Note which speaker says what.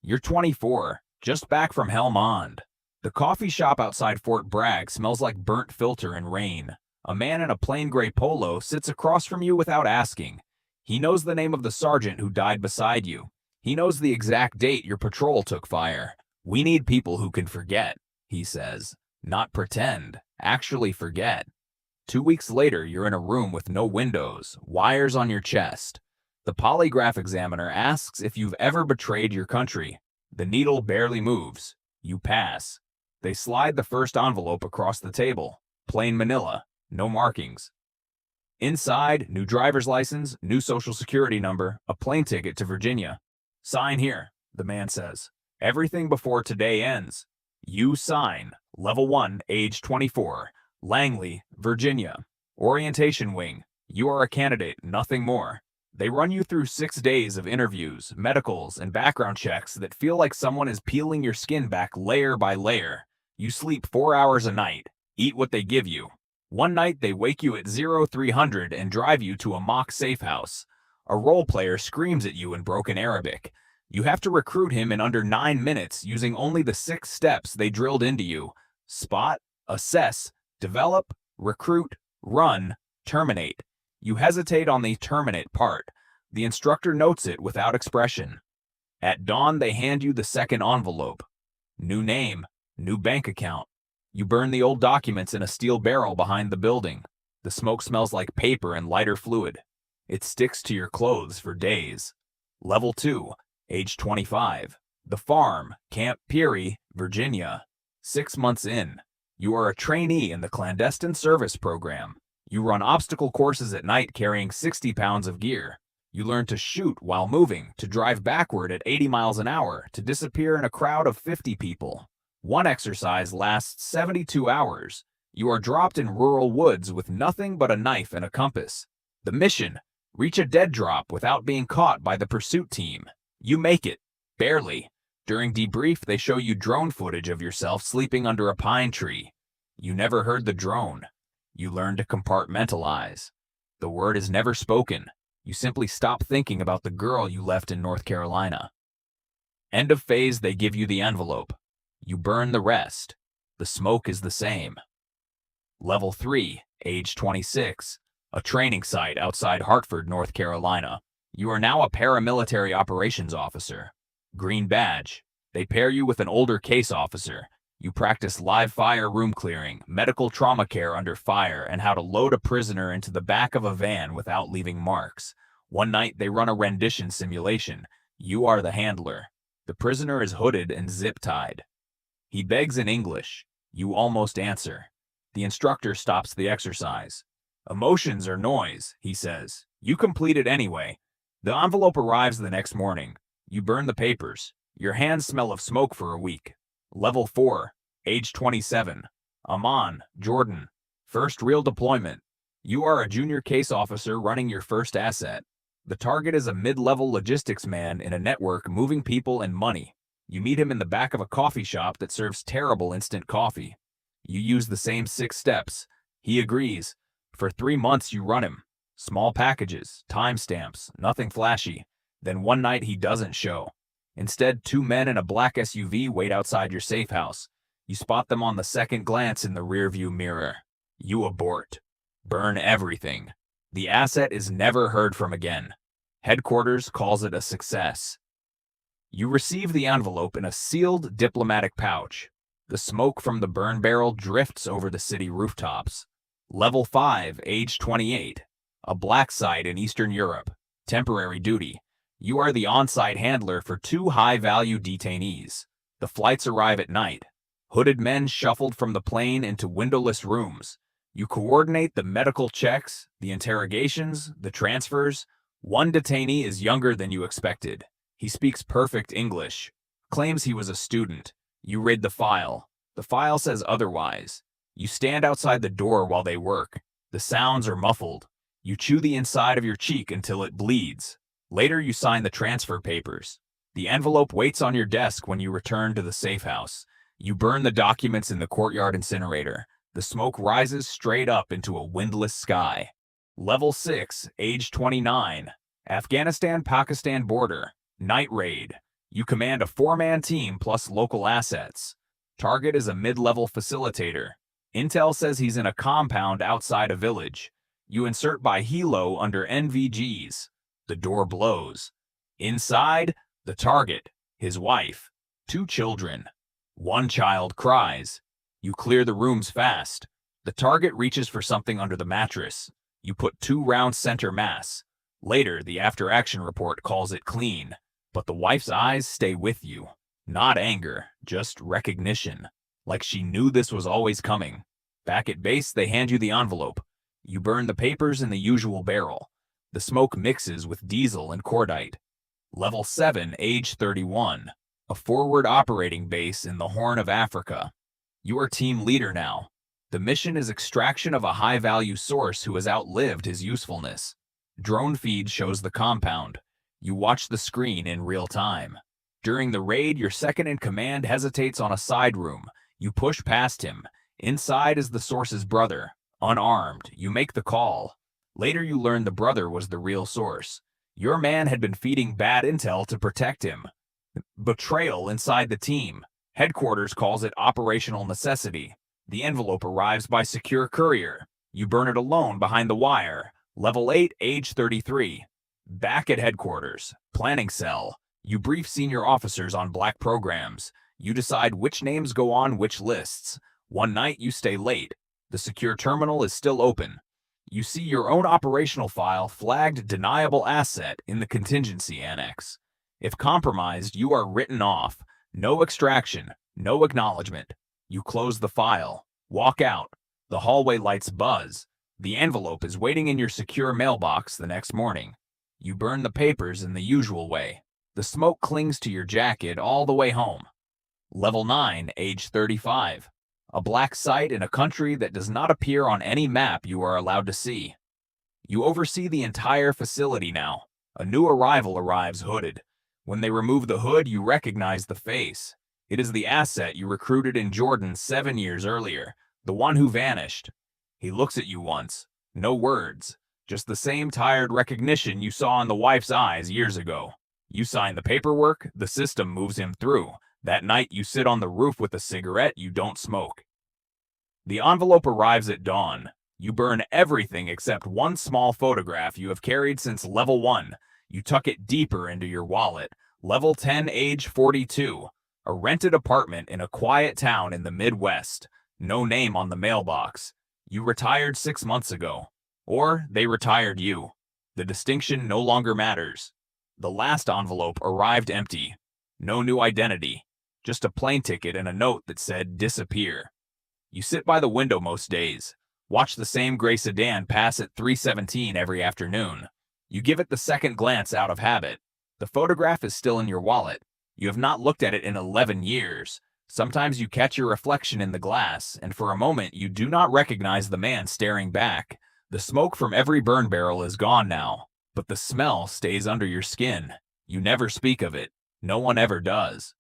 Speaker 1: You're 24, just back from Helmand. The coffee shop outside Fort Bragg smells like burnt filter and rain. A man in a plain gray polo sits across from you without asking. He knows the name of the sergeant who died beside you. He knows the exact date your patrol took fire. "We need people who can forget," he says. "Not pretend, actually forget." 2 weeks later, you're in a room with no windows, wires on your chest. The polygraph examiner asks if you've ever betrayed your country. The needle barely moves. You pass. They slide the first envelope across the table. Plain manila, no markings. Inside, new driver's license, new social security number, a plane ticket to Virginia. "Sign here," the man says. "Everything before today ends." You sign. Level 1, age 24. Langley, Virginia. Orientation wing. You are a candidate, nothing more. They run you through 6 days of interviews, medicals, and background checks that feel like someone is peeling your skin back layer by layer. You sleep 4 hours a night. Eat what they give you. One night they wake you at 0300 and drive you to a mock safe house. A role player screams at you in broken Arabic. You have to recruit him in under 9 minutes using only the 6 steps they drilled into you. Spot, assess, develop, recruit, run, terminate. You hesitate on the terminate part. The instructor notes it without expression. At dawn, they hand you the second envelope. New name, new bank account. You burn the old documents in a steel barrel behind the building. The smoke smells like paper and lighter fluid. It sticks to your clothes for days. Level 2, age 25. The farm, Camp Peary, Virginia. 6 months in. You are a trainee in the clandestine service program. You run obstacle courses at night carrying 60 pounds of gear. You learn to shoot while moving, to drive backward at 80 miles an hour, to disappear in a crowd of 50 people. One exercise lasts 72 hours. You are dropped in rural woods with nothing but a knife and a compass. The mission: reach a dead drop without being caught by the pursuit team. You make it. Barely. During debrief, they show you drone footage of yourself sleeping under a pine tree. You never heard the drone. You learn to compartmentalize. The word is never spoken. You simply stop thinking about the girl you left in North Carolina. End of phase, they give you the envelope. You burn the rest. The smoke is the same. Level 3, age 26. A training site outside Hartford, North Carolina. You are now a paramilitary operations officer. Green badge. They pair you with an older case officer. You practice live fire room clearing, medical trauma care under fire, and how to load a prisoner into the back of a van without leaving marks. One night they run a rendition simulation. You are the handler. The prisoner is hooded and zip-tied. He begs in English. You almost answer. The instructor stops the exercise. "Emotions are noise," he says. You complete it anyway. The envelope arrives the next morning. You burn the papers. Your hands smell of smoke for a week. Level 4, age 27. Amman, Jordan. First real deployment. You are a junior case officer running your first asset. The target is a mid-level logistics man in a network moving people and money. You meet him in the back of a coffee shop that serves terrible instant coffee. You use the same 6 steps. He agrees. For 3 months you run him. Small packages, timestamps, nothing flashy. Then one night he doesn't show. Instead, 2 men in a black SUV wait outside your safe house. You spot them on the second glance in the rearview mirror. You abort. Burn everything. The asset is never heard from again. Headquarters calls it a success. You receive the envelope in a sealed diplomatic pouch. The smoke from the burn barrel drifts over the city rooftops. Level 5, age 28. A black site in Eastern Europe. Temporary duty. You are the on-site handler for 2 high-value detainees. The flights arrive at night. Hooded men shuffled from the plane into windowless rooms. You coordinate the medical checks, the interrogations, the transfers. One detainee is younger than you expected. He speaks perfect English. Claims he was a student. You read the file. The file says otherwise. You stand outside the door while they work. The sounds are muffled. You chew the inside of your cheek until it bleeds. Later, you sign the transfer papers. The envelope waits on your desk when you return to the safe house. You burn the documents in the courtyard incinerator. The smoke rises straight up into a windless sky. Level 6, age 29. Afghanistan-Pakistan border. Night raid. You command a 4-man team plus local assets. Target is a mid-level facilitator. Intel says he's in a compound outside a village. You insert by helo under NVGs. The door blows. Inside, the target, his wife, 2 children. One child cries. You clear the rooms fast. The target reaches for something under the mattress. You put 2 rounds center mass. Later, the after-action report calls it clean. But the wife's eyes stay with you. Not anger, just recognition. Like she knew this was always coming. Back at base, they hand you the envelope. You burn the papers in the usual barrel. The smoke mixes with diesel and cordite. Level 7, age 31. A forward operating base in the Horn of Africa. You are team leader now. The mission is extraction of a high-value source who has outlived his usefulness. Drone feed shows the compound. You watch the screen in real time. During the raid, your second-in-command hesitates on a side room. You push past him. Inside is the source's brother. Unarmed, you make the call. Later you learn the brother was the real source. Your man had been feeding bad intel to protect him. Betrayal inside the team. Headquarters calls it operational necessity. The envelope arrives by secure courier. You burn it alone behind the wire. Level 8, age 33. Back at headquarters. Planning cell. You brief senior officers on black programs. You decide which names go on which lists. One night you stay late. The secure terminal is still open. You see your own operational file flagged deniable asset in the contingency annex. If compromised, you are written off. No extraction, no acknowledgement. You close the file. Walk out. The hallway lights buzz. The envelope is waiting in your secure mailbox the next morning. You burn the papers in the usual way. The smoke clings to your jacket all the way home. Level 9, age 35. A black site in a country that does not appear on any map you are allowed to see. You oversee the entire facility now. A new arrival arrives hooded. When they remove the hood, you recognize the face. It is the asset you recruited in Jordan 7 years earlier, the one who vanished. He looks at you once. No words. Just the same tired recognition you saw in the wife's eyes years ago. You sign the paperwork, the system moves him through. That night you sit on the roof with a cigarette you don't smoke. The envelope arrives at dawn. You burn everything except one small photograph you have carried since level 1. You tuck it deeper into your wallet. Level 10, age 42. A rented apartment in a quiet town in the Midwest. No name on the mailbox. You retired 6 months ago. Or they retired you. The distinction no longer matters. The last envelope arrived empty. No new identity. Just a plane ticket and a note that said disappear. You sit by the window most days. Watch the same gray sedan pass at 3:17 every afternoon. You give it the second glance out of habit. The photograph is still in your wallet. You have not looked at it in 11 years. Sometimes you catch your reflection in the glass, and for a moment you do not recognize the man staring back. The smoke from every burn barrel is gone now, but the smell stays under your skin. You never speak of it. No one ever does.